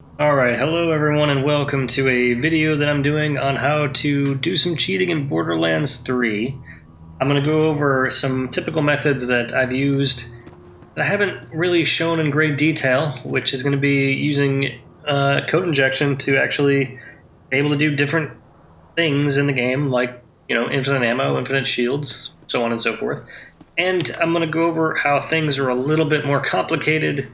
Alright, hello everyone and welcome to a video that I'm doing on how to do some cheating in Borderlands 3. I'm going to go over some typical methods that I've used that I haven't really shown in great detail, which is going to be using code injection to actually be able to do different things in the game, like, infinite ammo, infinite shields, so on and so forth. And I'm going to go over how things are a little bit more complicated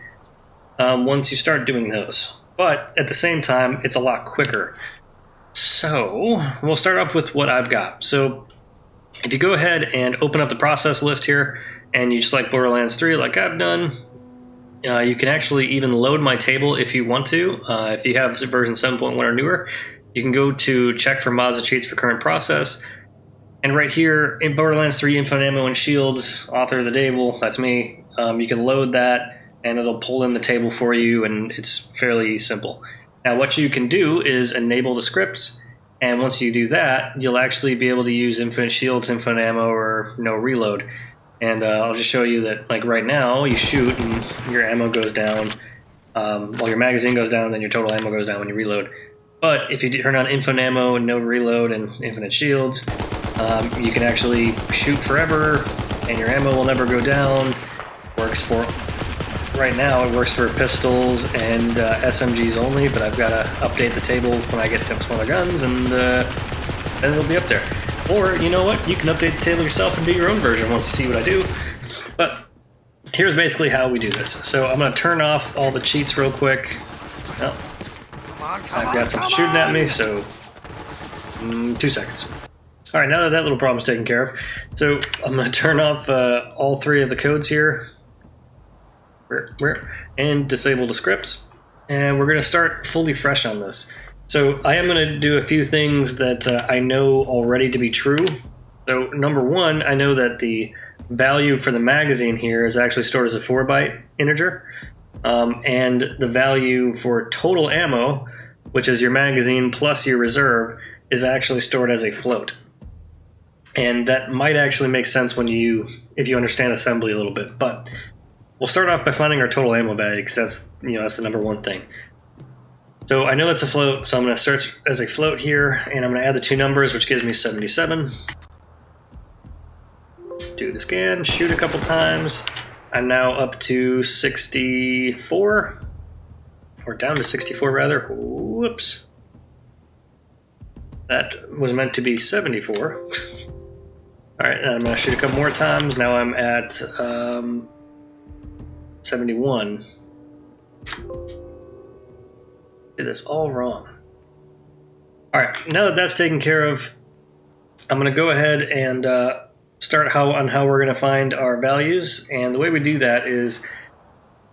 once you start doing those. But at the same time, it's a lot quicker. So we'll start off with what I've got. So if you go ahead and open up the process list here, and you select Borderlands 3 like I've done, you can actually even load my table if you want to. If you have version 7.1 or newer, you can go to check for mods and cheats for current process. And right here in Borderlands 3 Infinite Ammo and Shields, author of the table, that's me, you can load that and it'll pull in the table for you, and it's fairly simple. Now what you can do is enable the scripts, and once you do that, you'll actually be able to use infinite shields, infinite ammo, or no reload. And I'll just show you that, like right now, you shoot and your ammo goes down, while your magazine goes down, then your total ammo goes down when you reload. But if you turn on infinite ammo and no reload and infinite shields, you can actually shoot forever, and your ammo will never go down. Works for... Right now it works for pistols and SMGs only, but I've got to update the table when I get to some other guns, and then it'll be up there. Or, you know what, you can update the table yourself and do your own version once you see what I do. But here's basically how we do this. So I'm going to turn off all the cheats real quick. Well, I've got something shooting at me, so 2 seconds. Alright, now that that little problem's taken care of, so I'm going to turn off all 3 of the codes here. And disable the scripts, and we're going to start fully fresh on this. So I am going to do a few things that I know already to be true. So number one, I know that the value for the magazine here is actually stored as a 4-byte integer, and the value for total ammo, which is your magazine plus your reserve, is actually stored as a float. And that might actually make sense if you understand assembly a little bit, but we'll start off by finding our total ammo value, because that's the number one thing. So I know that's a float, so I'm going to search as a float here, and I'm going to add the 2 numbers, which gives me 77. Do the scan, shoot a couple times. I'm now up to 64, or down to 64 rather. Whoops. That was meant to be 74. All right, I'm going to shoot a couple more times. Now I'm at 71. Did this all wrong. Alright, now that that's taken care of, I'm going to go ahead and start on how we're going to find our values. And the way we do that is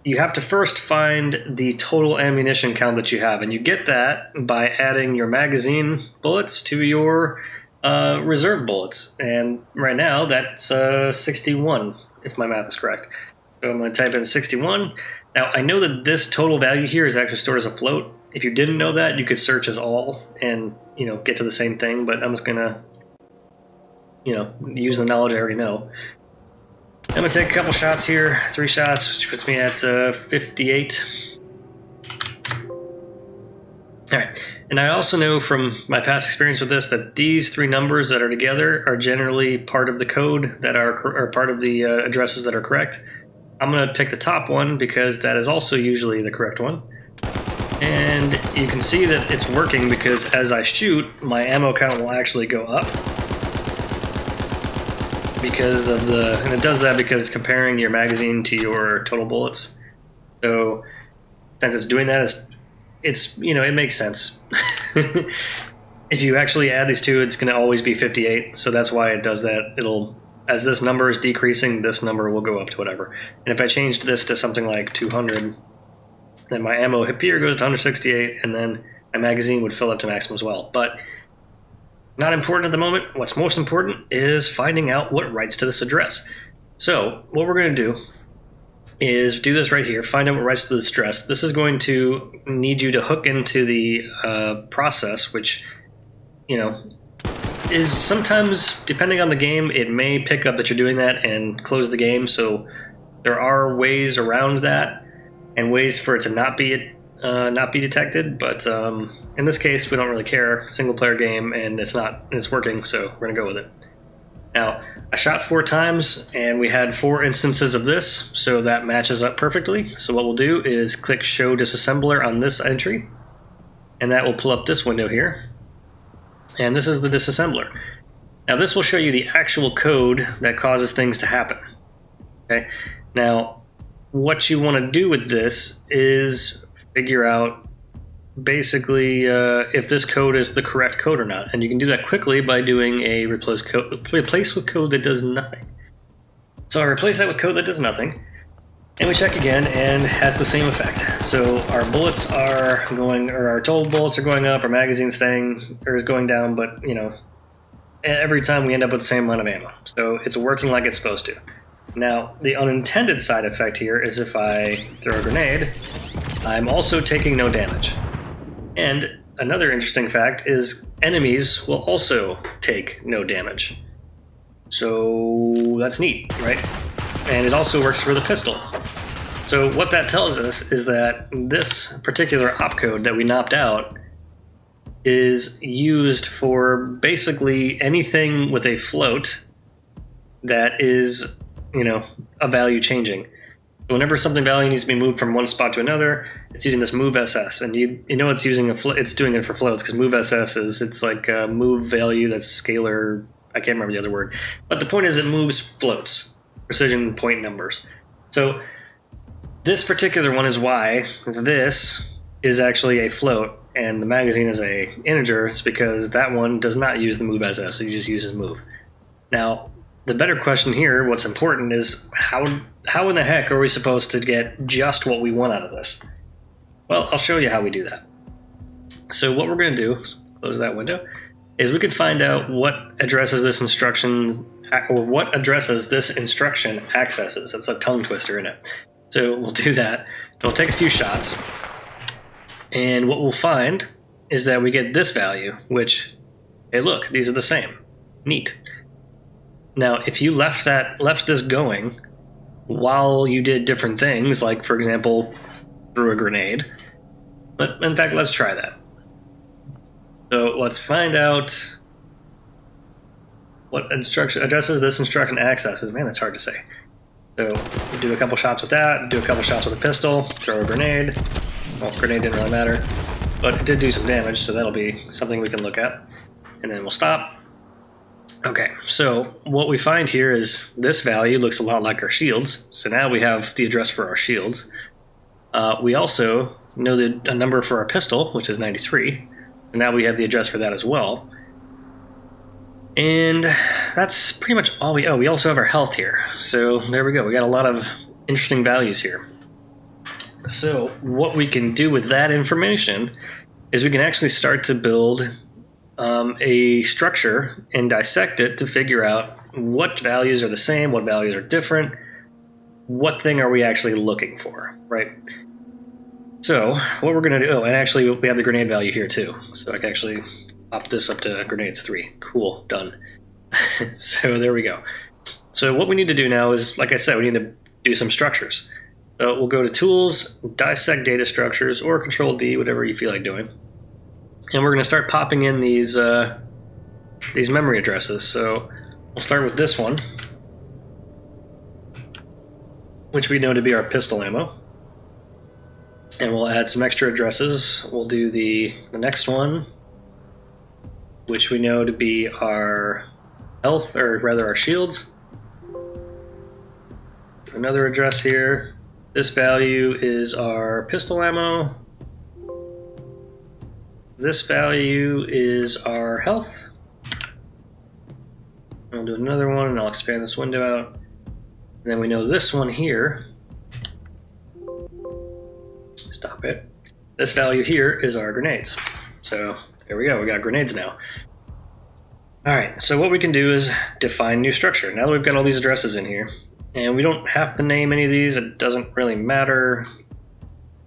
you have to first find the total ammunition count that you have. And you get that by adding your magazine bullets to your reserve bullets. And right now that's 61, if my math is correct. So I'm going to type in 61. Now, I know that this total value here is actually stored as a float. If you didn't know that, you could search as all and, get to the same thing, but I'm just going to, use the knowledge I already know. I'm going to take a couple shots here, 3 shots, which puts me at 58. All right, and I also know from my past experience with this that these 3 numbers that are together are generally part of the code that are part of the addresses that are correct. I'm going to pick the top one because that is also usually the correct one. And you can see that it's working because as I shoot, my ammo count will actually go up. And it does that because it's comparing your magazine to your total bullets. So since it's doing that, it makes sense. If you actually add these two, it's going to always be 58. So that's why it does that. As this number is decreasing, this number will go up to whatever. And if I changed this to something like 200, then my ammo here goes to 168, and then my magazine would fill up to maximum as well. But not important at the moment. What's most important is finding out what writes to this address. So what we're going to do is do this right here, find out what writes to this address. This is going to need you to hook into the process, which, is sometimes, depending on the game, it may pick up that you're doing that and close the game. So there are ways around that and ways for it to not be not be detected, but in this case, we don't really care. Single player game, and it's working, so we're gonna go with it. Now, I shot 4 times, and we had 4 instances of this, so that matches up perfectly. So what we'll do is click Show Disassembler on this entry, and that will pull up this window here. And this is the disassembler. Now, this will show you the actual code that causes things to happen. Okay. Now, what you want to do with this is figure out basically if this code is the correct code or not, and you can do that quickly by doing a replace with code that does nothing. So I replace that with code that does nothing, and we check again, and has the same effect. So our bullets are going, or our total bullets are going up, our magazine's staying or is going down, but you know, every time we end up with the same amount of ammo. So it's working like it's supposed to. Now, the unintended side effect here is if I throw a grenade, I'm also taking no damage. And another interesting fact is enemies will also take no damage. So that's neat, right? And it also works for the pistol. So what that tells us is that this particular opcode that we knocked out is used for basically anything with a float that is, you know, a value changing. Whenever something value needs to be moved from one spot to another, it's using this move SS, and you know it's using it's doing it for floats because move SS it's like a move value that's scalar. I can't remember the other word, but the point is it moves floats, precision point numbers. So this particular one is why this is actually a float and the magazine is a integer. It's because that one does not use the move SS; it just uses move. Now, the better question here, what's important, is how in the heck are we supposed to get just what we want out of this? Well, I'll show you how we do that. So what we're going to do, close that window, is we could find out what addresses this instruction, or what addresses this instruction accesses. It's a tongue twister in it. So we'll do that. We'll take a few shots, and what we'll find is that we get this value, which, hey look, these are the same. Neat. Now, if you left this going while you did different things, like, for example, threw a grenade, but in fact, let's try that. So let's find out what instruction addresses this instruction accesses. Man, that's hard to say. So do a couple shots with that, do a couple shots with a pistol, throw a grenade. Well, grenade didn't really matter, but it did do some damage, so that'll be something we can look at. And then we'll stop. Okay, so what we find here is this value looks a lot like our shields. So now we have the address for our shields. We also know a number for our pistol, which is 93. And now we have the address for that as well. And that's pretty much all we... Oh, we also have our health here. So there we go. We got a lot of interesting values here. So what we can do with that information is we can actually start to build a structure and dissect it to figure out what values are the same, what values are different, what thing are we actually looking for, right? So what we're going to do, oh, and actually we have the grenade value here too, so I can actually pop this up to grenades 3. Cool, done. So there we go. So what we need to do now is, like I said, we need to do some structures. So we'll go to Tools, Dissect Data Structures, or Control D, whatever you feel like doing. And we're going to start popping in these memory addresses. So we'll start with this one, which we know to be our pistol ammo. And we'll add some extra addresses. We'll do the next one, which we know to be our health, or rather our shields. Another address here. This value is our pistol ammo. This value is our health. I'll do another one, and I'll expand this window out. And then we know this one here. Stop it. This value here is our grenades. So there we go. We got grenades now. All right. So what we can do is define new structure. Now that we've got all these addresses in here, and we don't have to name any of these. It doesn't really matter.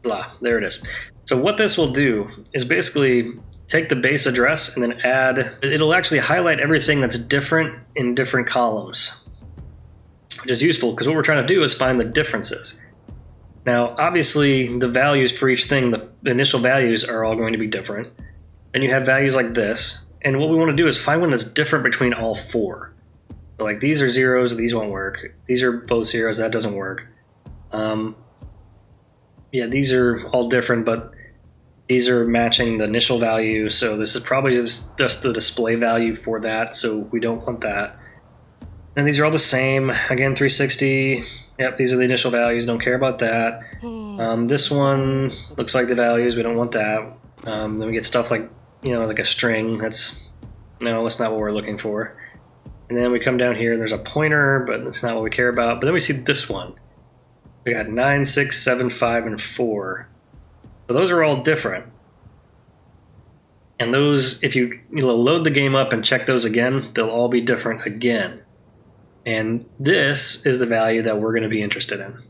Blah. There it is. So what this will do is basically take the base address and then add, it'll actually highlight everything that's different in different columns, which is useful because what we're trying to do is find the differences. Now, obviously, the values for each thing, the initial values are all going to be different. Then you have values like this. And what we want to do is find one that's different between all four. So like these are zeros, these won't work. These are both zeros, that doesn't work. Yeah, these are all different, but these are matching the initial value. So this is probably just the display value for that. So we don't want that. And these are all the same. Again, 360. Yep, these are the initial values. Don't care about that. This one looks like the values. We don't want that. Then we get stuff like, like a string. That's not what we're looking for. And then we come down here. There's a pointer, but that's not what we care about. But then we see this one. We got 9, 6, 7, 5, and 4. So those are all different. And those, if you load the game up and check those again, they'll all be different again. And this is the value that we're going to be interested in.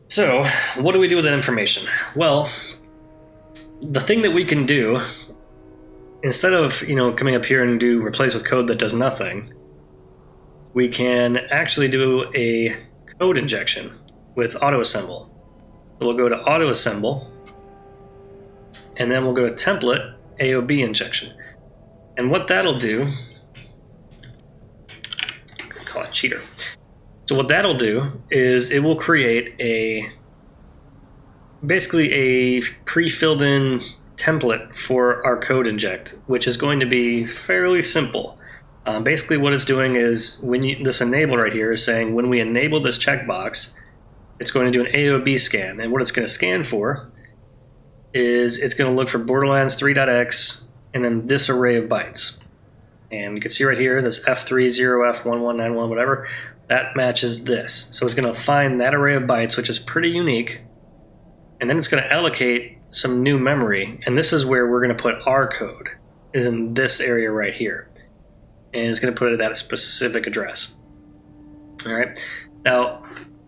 So, what do we do with that information? Well, the thing that we can do, instead of coming up here and do replace with code that does nothing, we can actually do a code injection with autoassemble. So we'll go to autoassemble, and then we'll go to template AOB injection. And what that'll do, call it cheater. So what that'll do is it will create basically a pre-filled in template for our code inject, which is going to be fairly simple. Basically what it's doing is this enable right here is saying when we enable this checkbox, it's going to do an AOB scan. And what it's going to scan for is it's going to look for Borderlands 3.x and then this array of bytes. And you can see right here, this F30F1191, whatever, that matches this. So it's going to find that array of bytes, which is pretty unique. And then it's going to allocate some new memory. And this is where we're going to put our code, is in this area right here. And it's going to put it at a specific address. All right. Now,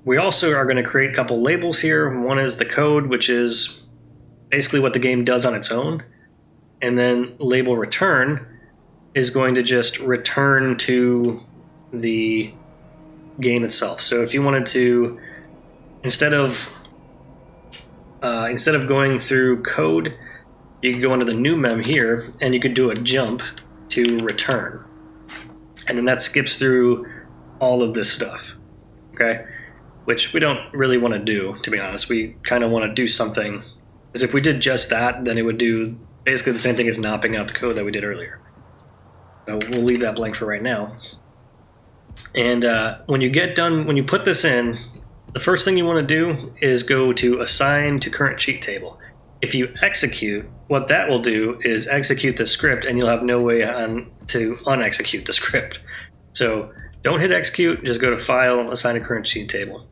we also are going to create a couple labels here. One is the code, which is basically what the game does on its own. And then label return is going to just return to the game itself. So if you wanted to, instead of going through code, you could go into the new mem here and you could do a jump to return. And then that skips through all of this stuff, okay? Which we don't really want to do, to be honest. We kind of want to do something, because if we did just that, then it would do basically the same thing as knopping out the code that we did earlier. So we'll leave that blank for right now. And when you get done, when you put this in, the first thing you want to do is go to assign to current cheat table. If you execute, what that will do is execute the script, and you'll have no way to unexecute the script. So don't hit execute, just go to file, assign to current cheat table.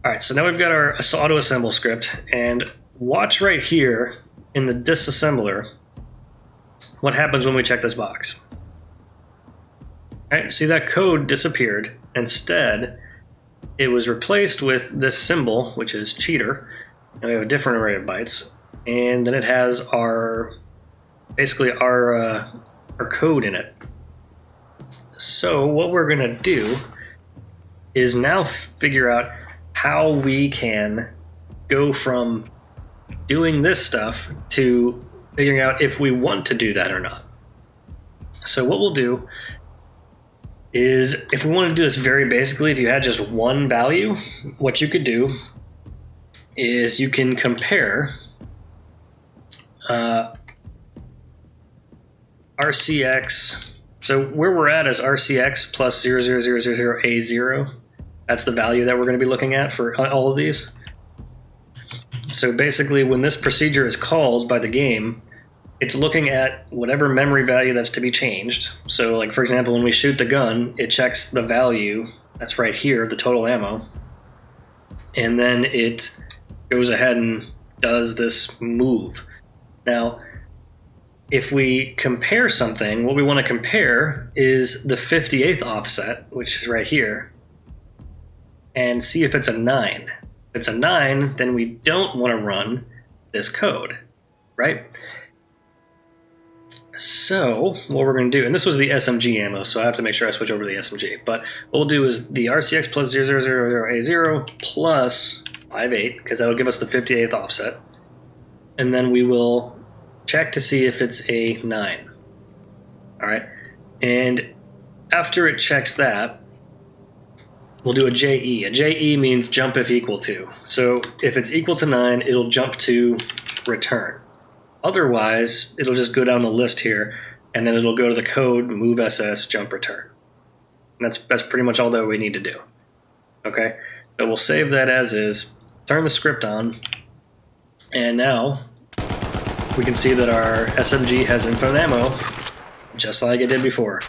All right, so now we've got our autoassemble script, and watch right here in the disassembler what happens when we check this box. All right, see that code disappeared. Instead, it was replaced with this symbol, which is cheater, and we have a different array of bytes, and then it has our code in it. So what we're going to do is now figure out how we can go from doing this stuff to figuring out if we want to do that or not. So what we'll do is, if we want to do this very basically, if you had just one value, what you could do is you can compare RCX. So where we're at is RCX plus 00000A0. That's the value that we're going to be looking at for all of these. So basically, when this procedure is called by the game, it's looking at whatever memory value that's to be changed. So like, for example, when we shoot the gun, it checks the value that's right here, the total ammo. And then it goes ahead and does this move. Now, if we compare something, what we want to compare is the 58th offset, which is right here, and see if it's a 9. If it's a 9, then we don't want to run this code, right? So what we're going to do, and this was the SMG ammo, so I have to make sure I switch over to the SMG. But what we'll do is the RCX plus 000A0 plus 58, because that'll give us the 58th offset. And then we will check to see if it's a 9. All right. And after it checks that, we'll do a JE. A JE means jump if equal to. So if it's equal to 9, it'll jump to return. Otherwise, it'll just go down the list here, and then it'll go to the code, move SS, jump return. And that's pretty much all that we need to do. Okay, so we'll save that as is, turn the script on, and now we can see that our SMG has infinite ammo, just like it did before.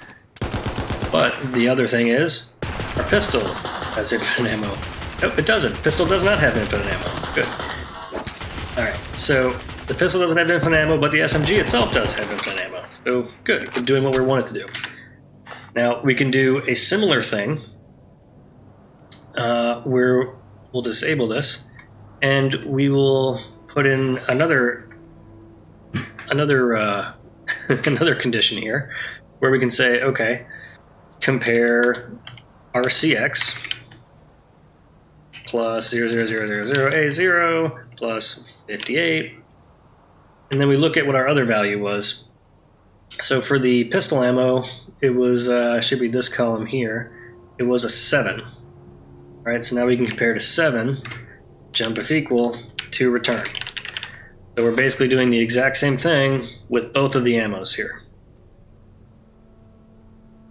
But the other thing is, our pistol has infinite ammo. Nope, it doesn't. Pistol does not have infinite ammo. Good. Alright, so the pistol doesn't have infinite ammo, but the SMG itself does have infinite ammo. So good, we're doing what we want it to do. Now, we can do a similar thing where we'll disable this, and we will put in another another condition here, where we can say, okay, compare RCX plus 00000A0 plus 58, and then we look at what our other value was. So for the pistol ammo, it was should be this column here. It was a 7. All right, so now we can compare to 7, jump if equal, to return. So we're basically doing the exact same thing with both of the ammos here.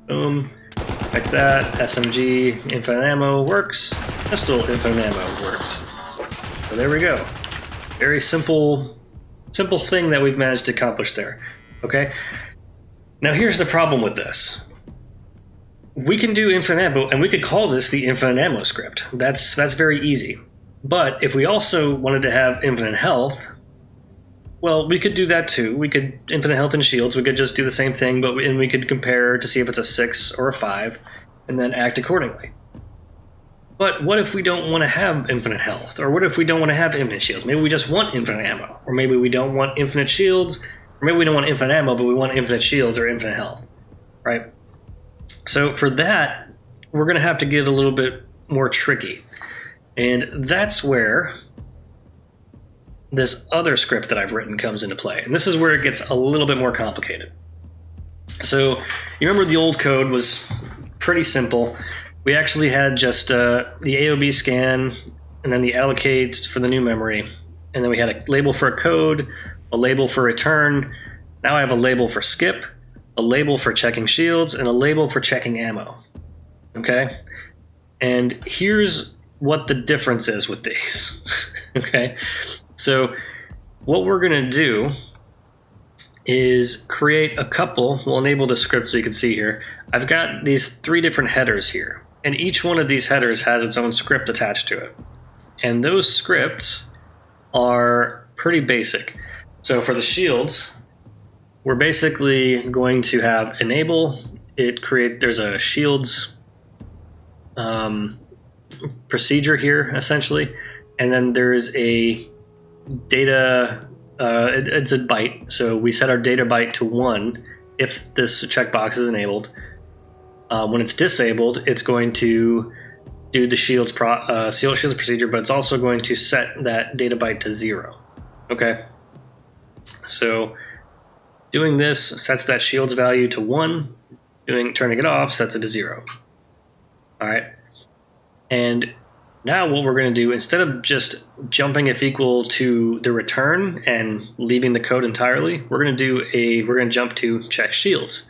Boom, like that. SMG infinite ammo works. Pistol infinite ammo works. So there we go. Very simple thing that we've managed to accomplish there. Okay. Now here's the problem with this. We can do infinite ammo, and we could call this the infinite ammo script. That's very easy. But if we also wanted to have infinite health, well, we could do that too. We could infinite health and shields. We could just do the same thing, and we could compare to see if it's a 6 or a 5, and then act accordingly. But what if we don't want to have infinite health? Or what if we don't want to have infinite shields? Maybe we just want infinite ammo. Or maybe we don't want infinite shields. Or maybe we don't want infinite ammo, but we want infinite shields or infinite health. Right? So for that, we're going to have to get a little bit more tricky. And that's where this other script that I've written comes into play. And this is where it gets a little bit more complicated. So you remember the old code was pretty simple. We actually had just the AOB scan and then the allocates for the new memory. And then we had a label for a code, a label for return. Now I have a label for skip, a label for checking shields, and a label for checking ammo. Okay? And here's what the difference is with these. Okay? So what we're going to do is create a couple. We'll enable the script so you can see here. I've got these 3 different headers here, and each one of these headers has its own script attached to it. And those scripts are pretty basic. So for the shields, we're basically going to have enable. There's a shields procedure here, essentially, and then there's a data. It's a byte, so we set our data byte to 1 if this checkbox is enabled. When it's disabled, it's going to do the shields procedure, but it's also going to set that data byte to 0. Okay. So doing this sets that shields value to 1. Turning it off sets it to 0. All right. And now what we're going to do, instead of just jumping if equal to the return and leaving the code entirely, we're going to jump to check shields.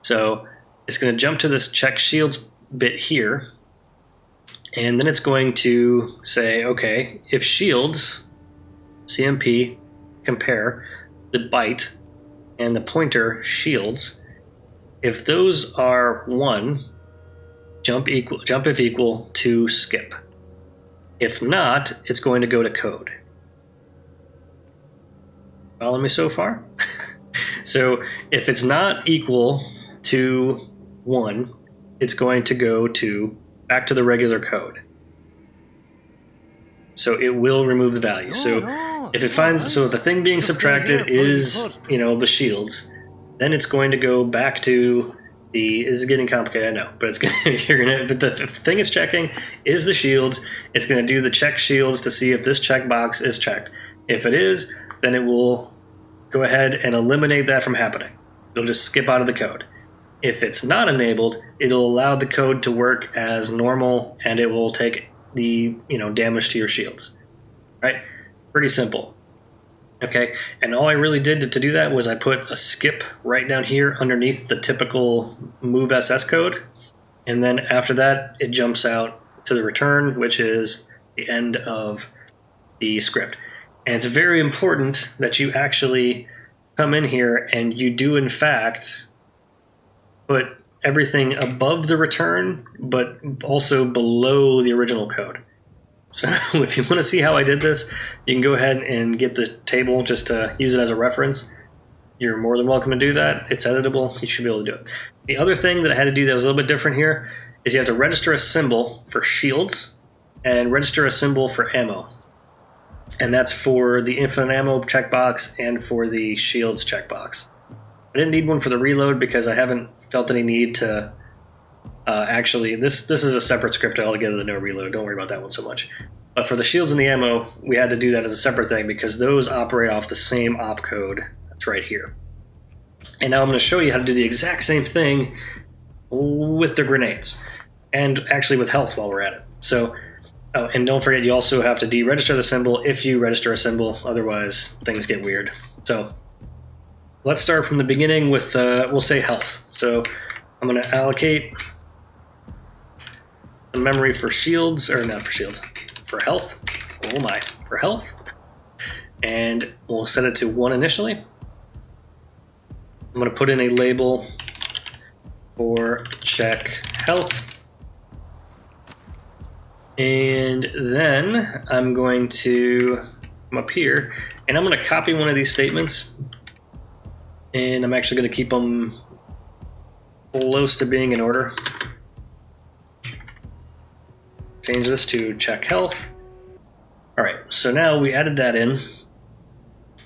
So it's going to jump to this check shields bit here, and then it's going to say, okay, if shields, CMP, compare the byte and the pointer shields, if those are 1, jump if equal to skip. If not, it's going to go to code. Follow me so far? So if it's not equal to 1, it's going to go back to the regular code. So it will remove the value. So if it finds, so the thing being subtracted is, the shields, then it's going to go back to This is getting complicated, I know, but it's gonna. But the thing it's checking is the shields. It's gonna do the check shields to see if this checkbox is checked. If it is, then it will go ahead and eliminate that from happening. It'll just skip out of the code. If it's not enabled, it'll allow the code to work as normal, and it will take the damage to your shields. Right? Pretty simple. Okay, and all I really did to do that was I put a skip right down here underneath the typical move SS code, and then after that it jumps out to the return, which is the end of the script. And it's very important that you actually come in here and you do in fact put everything above the return, but also below the original code. So if you want to see how I did this, you can go ahead and get the table just to use it as a reference. You're more than welcome to do that. It's editable. You should be able to do it. The other thing that I had to do that was a little bit different here is you have to register a symbol for shields and register a symbol for ammo. And that's for the infinite ammo checkbox and for the shields checkbox. I didn't need one for the reload because I haven't felt any need to actually, this is a separate script altogether, the no reload. Don't worry about that one so much. But for the shields and the ammo, we had to do that as a separate thing because those operate off the same opcode that's right here. And now I'm going to show you how to do the exact same thing with the grenades and actually with health while we're at it. So, oh, and don't forget, you also have to deregister the symbol if you register a symbol, otherwise things get weird. So let's start from the beginning with, we'll say health. So I'm going to allocate the memory for shields, or not for shields, for health. Oh my, for health. And we'll set it to 1 initially. I'm going to put in a label for check health. And then I'm going to come up here and I'm going to copy one of these statements. And I'm actually going to keep them close to being in order. Change this to check health. All right, so now we added that in.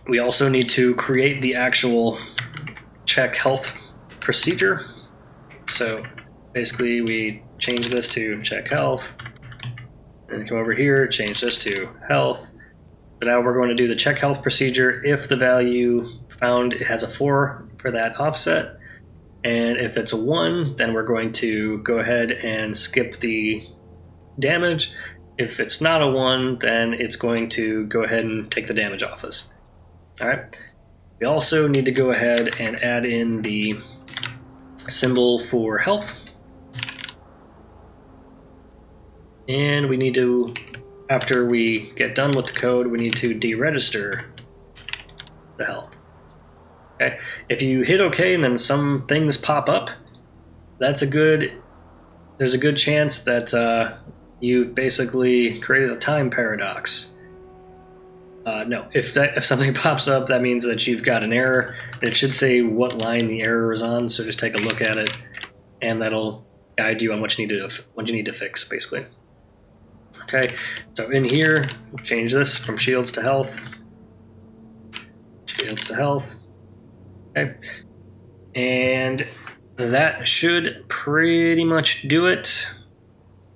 We also need to create the actual check health procedure. So basically we change this to check health and come over here, change this to health. So now we're going to do the check health procedure if the value found has a 4 for that offset. And if it's a 1, then we're going to go ahead and skip the damage. If it's not a 1, then it's going to go ahead and take the damage off us. All right. We also need to go ahead and add in the symbol for health. And we need to, after we get done with the code, we need to deregister the health. Okay. If you hit OK and then some things pop up, there's a good chance that you basically created a time paradox. No, if something pops up, that means that you've got an error. It should say what line the error is on, so just take a look at it, and that'll guide you on what you need to fix, basically. Okay, so in here, change this from shields to health. Shields to health. Okay, and that should pretty much do it.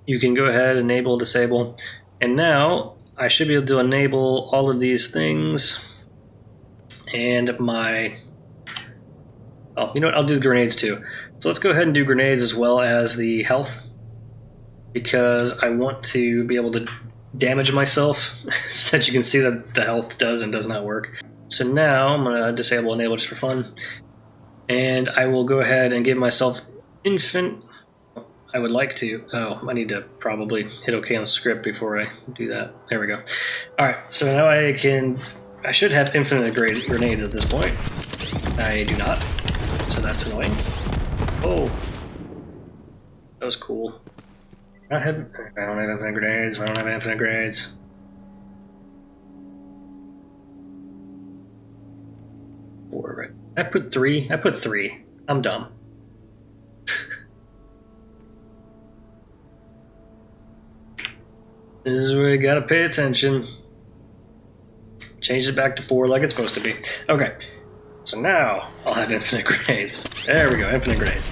You can go ahead, enable, disable, and now I should be able to enable all of these things. And my, oh, you know what? I'll do the grenades too. So let's go ahead and do grenades as well as the health, because I want to be able to damage myself so that you can see that the health does and does not work. So now I'm going to disable enable just for fun. And I will go ahead and give myself infant. I would like to. Oh, I need to probably hit OK on the script before I do that. There we go. All right, so now I should have infinite grenades at this point. I do not, so that's annoying. Oh, that was cool. I don't have infinite grenades. I don't have infinite grenades. Four, right? I put 3. I put 3. I'm dumb. This is where you gotta pay attention. Change it back to 4 like it's supposed to be. Okay, so now I'll have infinite grenades. There we go, infinite grenades.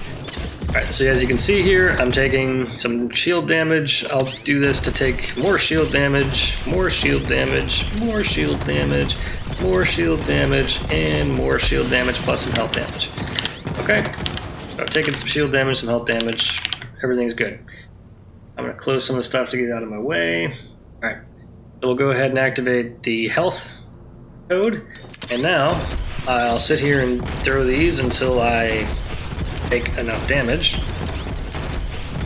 Alright, so as you can see here, I'm taking some shield damage. I'll do this to take more shield damage, more shield damage, more shield damage, more shield damage, and more shield damage, plus some health damage. Okay, so I've taken some shield damage, some health damage. Everything's good. I'm going to close some of the stuff to get out of my way. Alright, so we'll go ahead and activate the health code. And now, I'll sit here and throw these until I take enough damage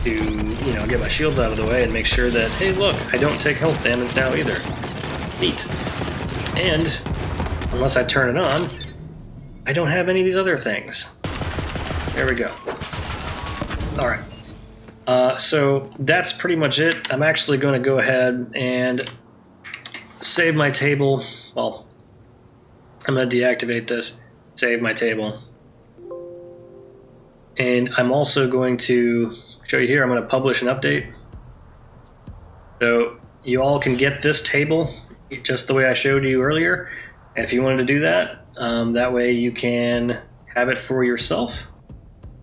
to, you know, get my shields out of the way and make sure that, hey, look, I don't take health damage now either. Neat. And, unless I turn it on, I don't have any of these other things. There we go. Alright. So that's pretty much it. I'm actually going to go ahead and save my table. Well, I'm going to deactivate this, save my table. And I'm also going to show you here, I'm going to publish an update. So you all can get this table just the way I showed you earlier. And if you wanted to do that, that way you can have it for yourself.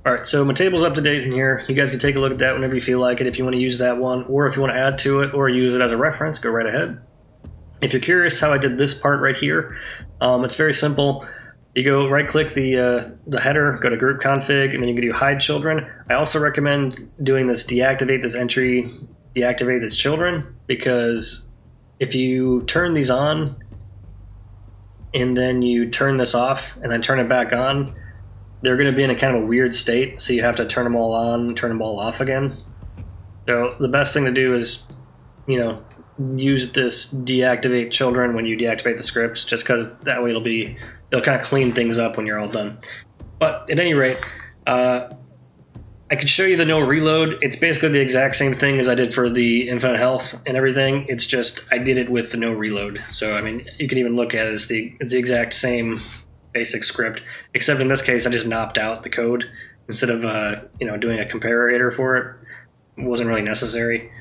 All right, so my table's up to date in here. You guys can take a look at that whenever you feel like it, if you want to use that one, or if you want to add to it or use it as a reference, go right ahead. If you're curious how I did this part right here, it's very simple. You go right-click the header, go to Group Config, and then you can do Hide Children. I also recommend doing this Deactivate this entry, deactivates its children, because if you turn these on and then you turn this off and then turn it back on, they're going to be in a kind of a weird state, so you have to turn them all on, turn them all off again. So the best thing to do is, you know, use this deactivate children when you deactivate the scripts, just because that way they'll kind of clean things up when you're all done. But at any rate, I can show you the no reload. It's basically the exact same thing as I did for the infinite health and everything. It's just I did it with the no reload. So I mean, you can even look at it as it's the exact same basic script, except in this case I just knocked out the code instead of you know, doing a comparator for it. It wasn't really necessary.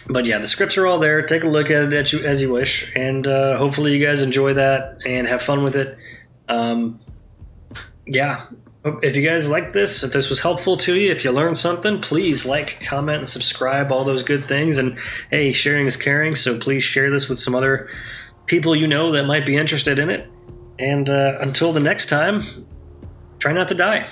But yeah, the scripts are all there. Take a look at it as you wish, and hopefully you guys enjoy that and have fun with it. Yeah, if you guys like this, if this was helpful to you, if you learned something, please like, comment, and subscribe, all those good things. And hey, sharing is caring, so please share this with some other people you know that might be interested in it. And until the next time, try not to die.